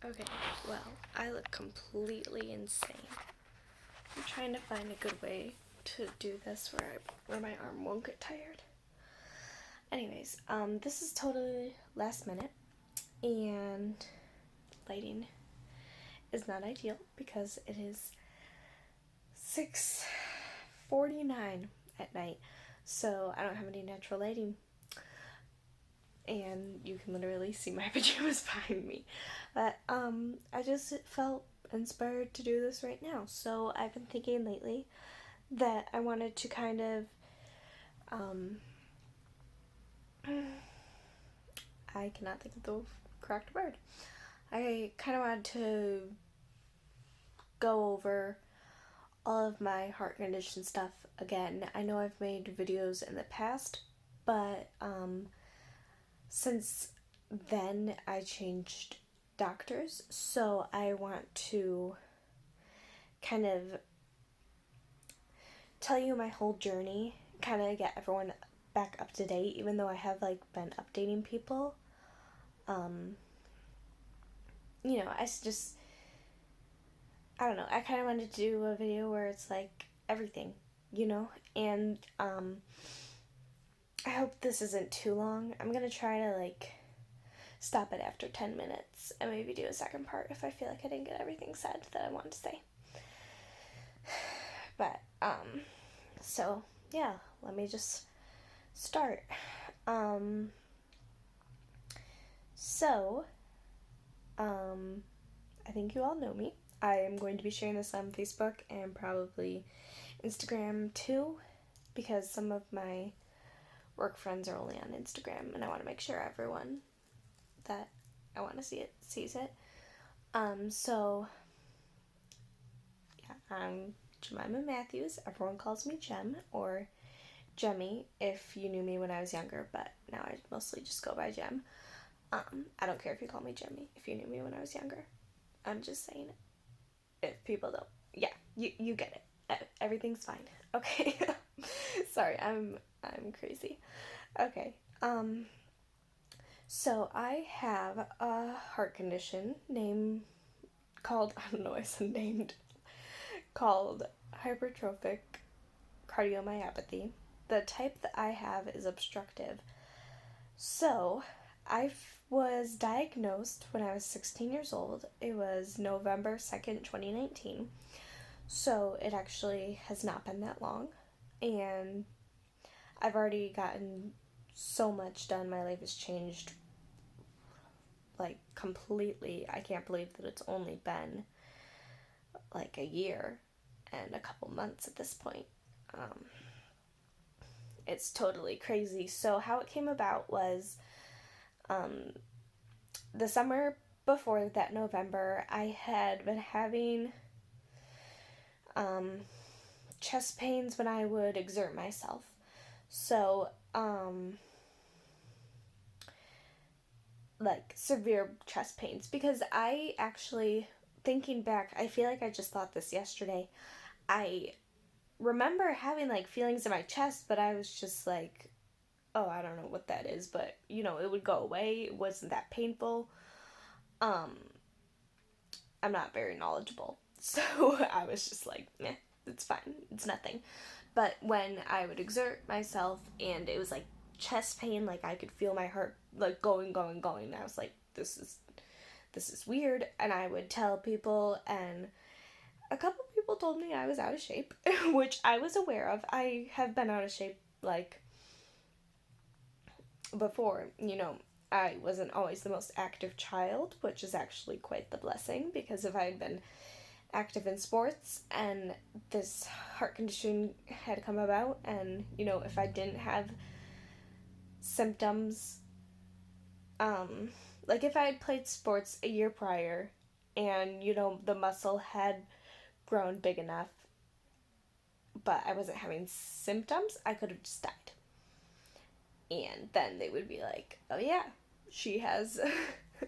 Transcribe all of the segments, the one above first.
Okay, well, I look completely insane. I'm trying to find a good way to do this where my arm won't get tired. Anyways, this is totally last minute, and lighting is not ideal because it is 6:49 at night, so I don't have any natural lighting, and you can literally see my pajamas behind me. But I just felt inspired to do this right now. So I've been thinking lately that I wanted to kind of I cannot think of the correct word. I kind of wanted to go over all of my heart condition stuff again. I know I've made videos in the past, but since then I changed doctors, so I want to kind of tell you my whole journey, kind of get everyone back up to date, even though I have been updating people. I don't know, I kind of wanted to do a video where it's everything, and I hope this isn't too long. I'm gonna try to stop it after 10 minutes and maybe do a second part if I feel like I didn't get everything said that I wanted to say. But so yeah, let me just start. I think you all know me. I am going to be sharing this on Facebook and probably Instagram too, because some of my work friends are only on Instagram, and I want to make sure everyone that I want to see it sees it. I'm Jemima Matthews. Everyone calls me Jem or Jemmy if you knew me when I was younger, but now I mostly just go by Jem. I don't care if you call me Jemmy if you knew me when I was younger. I'm just saying it. If people don't, yeah, you get it. Everything's fine. Okay. Sorry, I'm crazy. Okay. So I have a heart condition called hypertrophic cardiomyopathy. The type that I have is obstructive. So I was diagnosed when I was 16 years old. It was November 2nd, 2019. So it actually has not been that long. And I've already gotten so much done. My life has changed completely. I can't believe that it's only been a year and a couple months at this point. It's totally crazy. So how it came about was the summer before that, November, I had been having chest pains when I would exert myself. So severe chest pains, because I actually, thinking back, I feel like I just thought this yesterday. I remember having feelings in my chest, but I was just oh, I don't know what that is, but it would go away. It wasn't that painful. I'm not very knowledgeable, so I was just it's fine, it's nothing. But when I would exert myself and it was chest pain, I could feel my heart going, and I was this is weird. And I would tell people, and a couple people told me I was out of shape, which I was aware of. I have been out of shape before. I wasn't always the most active child, which is actually quite the blessing, because if I had been active in sports and this heart condition had come about, and if I didn't have symptoms, if I had played sports a year prior and the muscle had grown big enough but I wasn't having symptoms, I could have just died. And then they would be oh yeah, she has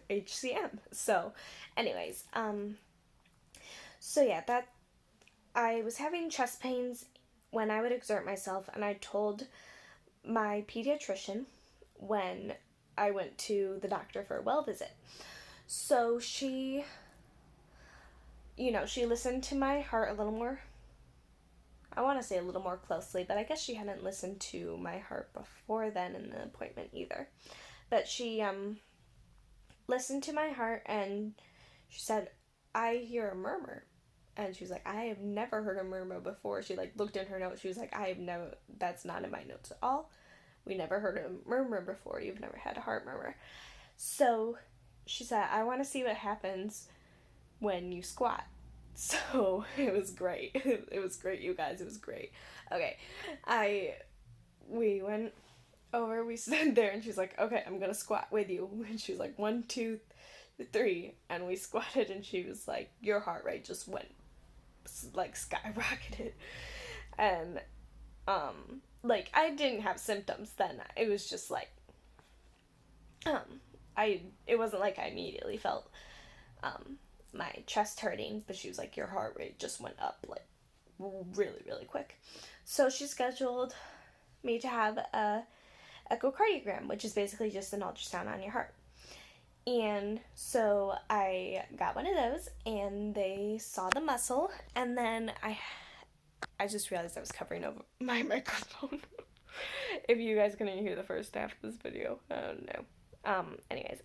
HCM. So anyways, so yeah, that I was having chest pains when I would exert myself, and I told my pediatrician when I went to the doctor for a well visit. So she, she listened to my heart a little more. I want to say a little more closely, but I guess she hadn't listened to my heart before then in the appointment either. But she listened to my heart, and she said, I hear a murmur. And she was like, I have never heard a murmur before. She looked in her notes. She was like, that's not in my notes at all. We never heard a murmur before. You've never had a heart murmur. So she said, I want to see what happens when you squat. So it was great. It was great, you guys. It was great. Okay. We went over, we stood there, and she's like, okay, I'm gonna squat with you. And she was like, 1, 2, 3. And we squatted, and she was like, your heart rate just went, skyrocketed. And, I didn't have symptoms then. It was just it wasn't like I immediately felt, my chest hurting, but she was like, your heart rate just went up, really, really quick. So she scheduled me to have a echocardiogram, which is basically just an ultrasound on your heart. And so I got one of those, and they saw the muscle, and then I just realized I was covering over my microphone. If you guys couldn't hear the first half of this video, oh no. Anyways,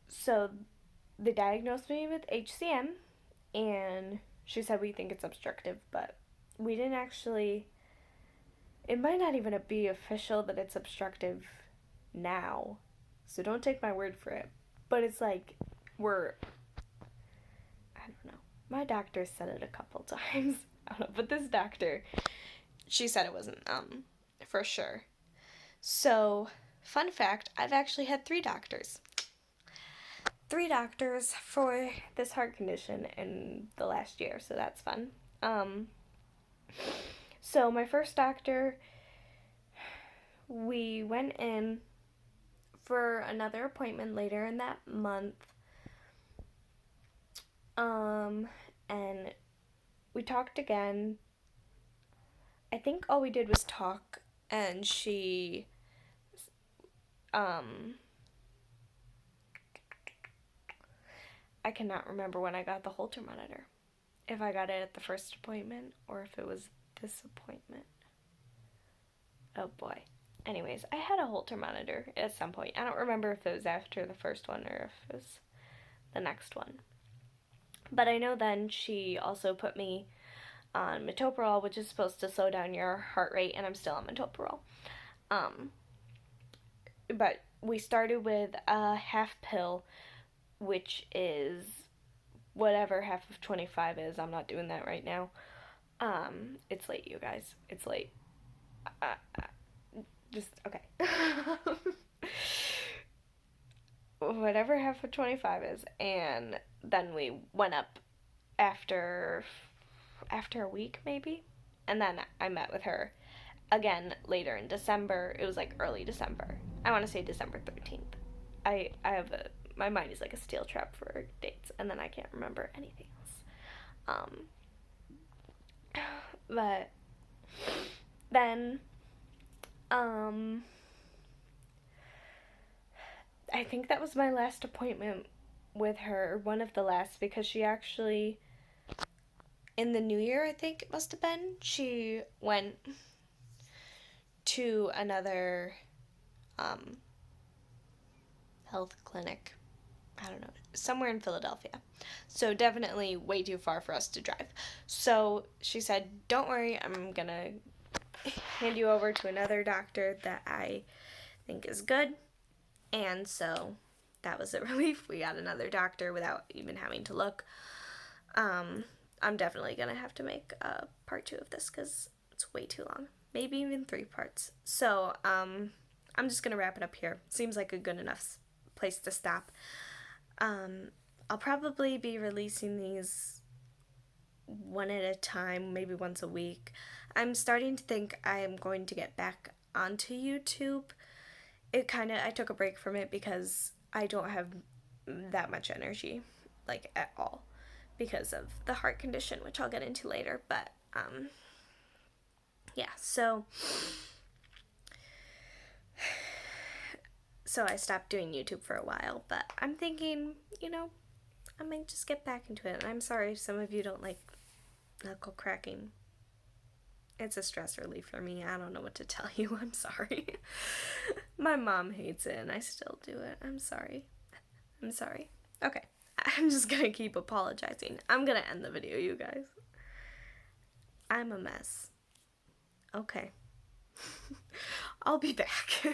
so they diagnosed me with HCM, and she said, we think it's obstructive, but we didn't actually, it might not even be official that it's obstructive now, so don't take my word for it, but it's I don't know, my doctor said it a couple times, I don't know, but this doctor, she said it wasn't, for sure. So, fun fact, I've actually had 3 doctors. 3 doctors for this heart condition in the last year, so that's fun. So my first doctor, we went in for another appointment later in that month, and we talked again. I think all we did was talk, and she, I cannot remember when I got the Holter monitor. If I got it at the first appointment or if it was this appointment. Oh boy. Anyways, I had a Holter monitor at some point. I don't remember if it was after the first one or if it was the next one. But I know then she also put me on metoprolol, which is supposed to slow down your heart rate, and I'm still on metoprolol. But we started with a half pill, which is whatever half of 25 is. I'm not doing that right now. It's late, you guys. It's late. Just, okay. Whatever half of 25 is. And then we went up after a week, maybe. And then I met with her again later in December. It was early December. I want to say December 13th. I have my mind is like a steel trap for dates, and then I can't remember anything else. But then, I think that was my last appointment with her, one of the last, because she actually, in the new year, I think it must have been, she went to another, health clinic. I don't know, somewhere in Philadelphia. So definitely way too far for us to drive. So she said, don't worry, I'm gonna hand you over to another doctor that I think is good. And so that was a relief. We got another doctor without even having to look. I'm definitely gonna have to make a part 2 of this because it's way too long. Maybe even 3 parts. So I'm just gonna wrap it up here. Seems like a good enough place to stop. I'll probably be releasing these one at a time, maybe once a week. I'm starting to think I'm going to get back onto YouTube. I took a break from it because I don't have that much energy, at all, because of the heart condition, which I'll get into later, but, yeah, so, So I stopped doing YouTube for a while, but I'm thinking, I might just get back into it. And I'm sorry if some of you don't like knuckle cracking. It's a stress relief for me. I don't know what to tell you. I'm sorry. My mom hates it and I still do it. I'm sorry. I'm sorry. Okay. I'm just gonna keep apologizing. I'm gonna end the video, you guys. I'm a mess. Okay. I'll be back.